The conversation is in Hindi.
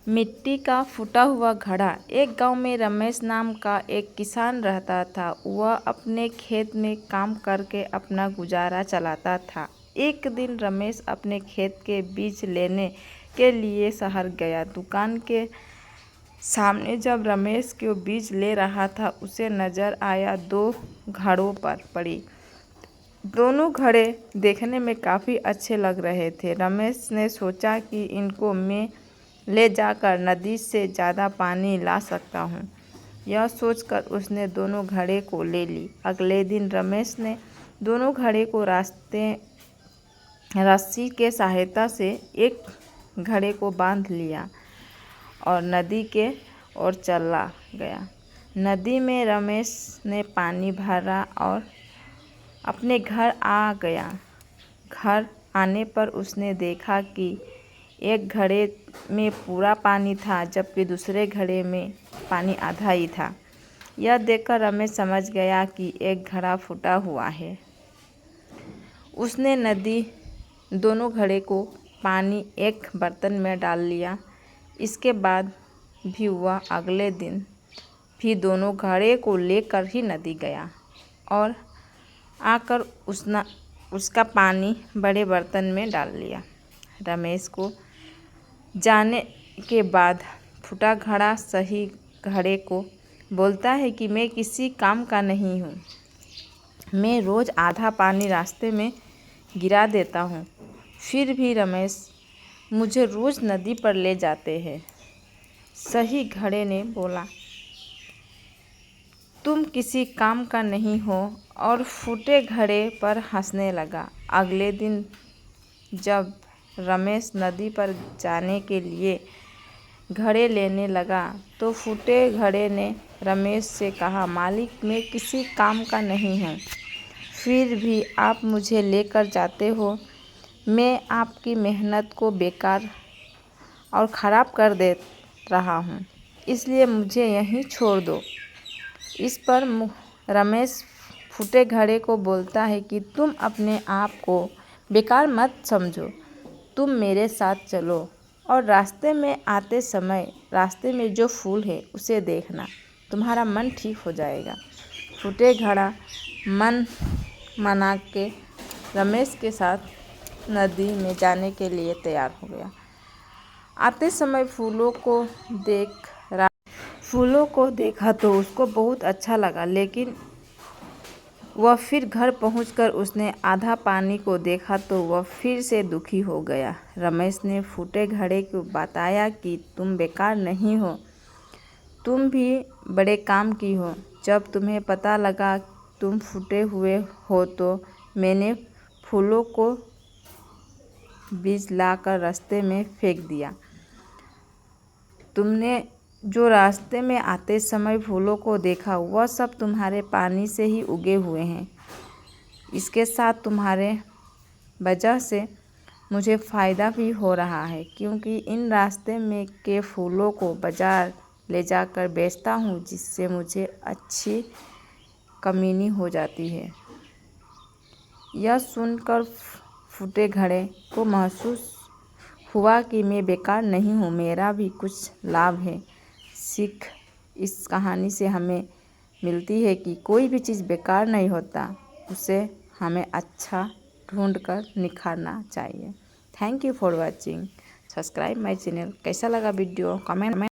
मिट्टी का फूटा हुआ घड़ा। एक गांव में रमेश नाम का एक किसान रहता था। वह अपने खेत में काम करके अपना गुजारा चलाता था। एक दिन रमेश अपने खेत के बीज लेने के लिए शहर गया। दुकान के सामने जब रमेश के बीज ले रहा था, उसे नजर आया दो घड़ों पर पड़ी। दोनों घड़े देखने में काफ़ी अच्छे लग रहे थे। रमेश ने सोचा कि इनको मैं ले जाकर नदी से ज़्यादा पानी ला सकता हूँ। यह सोचकर उसने दोनों घड़े को ले ली। अगले दिन रमेश ने दोनों घड़े को रस्सी के सहायता से एक घड़े को बांध लिया और नदी के ओर चला गया। नदी में रमेश ने पानी भरा और अपने घर आ गया। घर आने पर उसने देखा कि एक घड़े में पूरा पानी था, जबकि दूसरे घड़े में पानी आधा ही था। यह देखकर रमेश समझ गया कि एक घड़ा फूटा हुआ है। उसने दोनों घड़े को पानी एक बर्तन में डाल लिया। इसके बाद भी वह अगले दिन भी दोनों घड़े को लेकर ही नदी गया और आकर उसका पानी बड़े बर्तन में डाल लिया। रमेश को जाने के बाद फूटा घड़ा सही घड़े को बोलता है कि मैं किसी काम का नहीं हूँ। मैं रोज़ आधा पानी रास्ते में गिरा देता हूँ, फिर भी रमेश मुझे रोज़ नदी पर ले जाते हैं। सही घड़े ने बोला, तुम किसी काम का नहीं हो, और फूटे घड़े पर हंसने लगा। अगले दिन जब रमेश नदी पर जाने के लिए घड़े लेने लगा तो फूटे घड़े ने रमेश से कहा, मालिक, मैं किसी काम का नहीं हूँ, फिर भी आप मुझे लेकर जाते हो। मैं आपकी मेहनत को बेकार और ख़राब कर दे रहा हूँ, इसलिए मुझे यहीं छोड़ दो। इस पर रमेश फूटे घड़े को बोलता है कि तुम अपने आप को बेकार मत समझो, तुम मेरे साथ चलो और रास्ते में आते समय रास्ते में जो फूल है उसे देखना, तुम्हारा मन ठीक हो जाएगा। फूटे घड़ा मन मना के रमेश के साथ नदी में जाने के लिए तैयार हो गया। आते समय फूलों को देखा तो उसको बहुत अच्छा लगा, लेकिन वह फिर घर पहुंचकर उसने आधा पानी को देखा तो वह फिर से दुखी हो गया। रमेश ने फूटे घड़े को बताया कि तुम बेकार नहीं हो, तुम भी बड़े काम की हो। जब तुम्हें पता लगा तुम फूटे हुए हो तो मैंने फूलों को बीज लाकर रास्ते में फेंक दिया। तुमने जो रास्ते में आते समय फूलों को देखा, वह सब तुम्हारे पानी से ही उगे हुए हैं। इसके साथ तुम्हारे वजह से मुझे फ़ायदा भी हो रहा है, क्योंकि इन रास्ते में के फूलों को बाज़ार ले जाकर बेचता हूँ, जिससे मुझे अच्छी कमीनी हो जाती है। यह सुनकर फूटे घड़े को महसूस हुआ कि मैं बेकार नहीं हूँ, मेरा भी कुछ लाभ है। सीख इस कहानी से हमें मिलती है कि कोई भी चीज़ बेकार नहीं होता, उसे हमें अच्छा ढूंढ कर निखारना चाहिए। Thank you for watching. Subscribe my channel. कैसा लगा वीडियो कमेंट में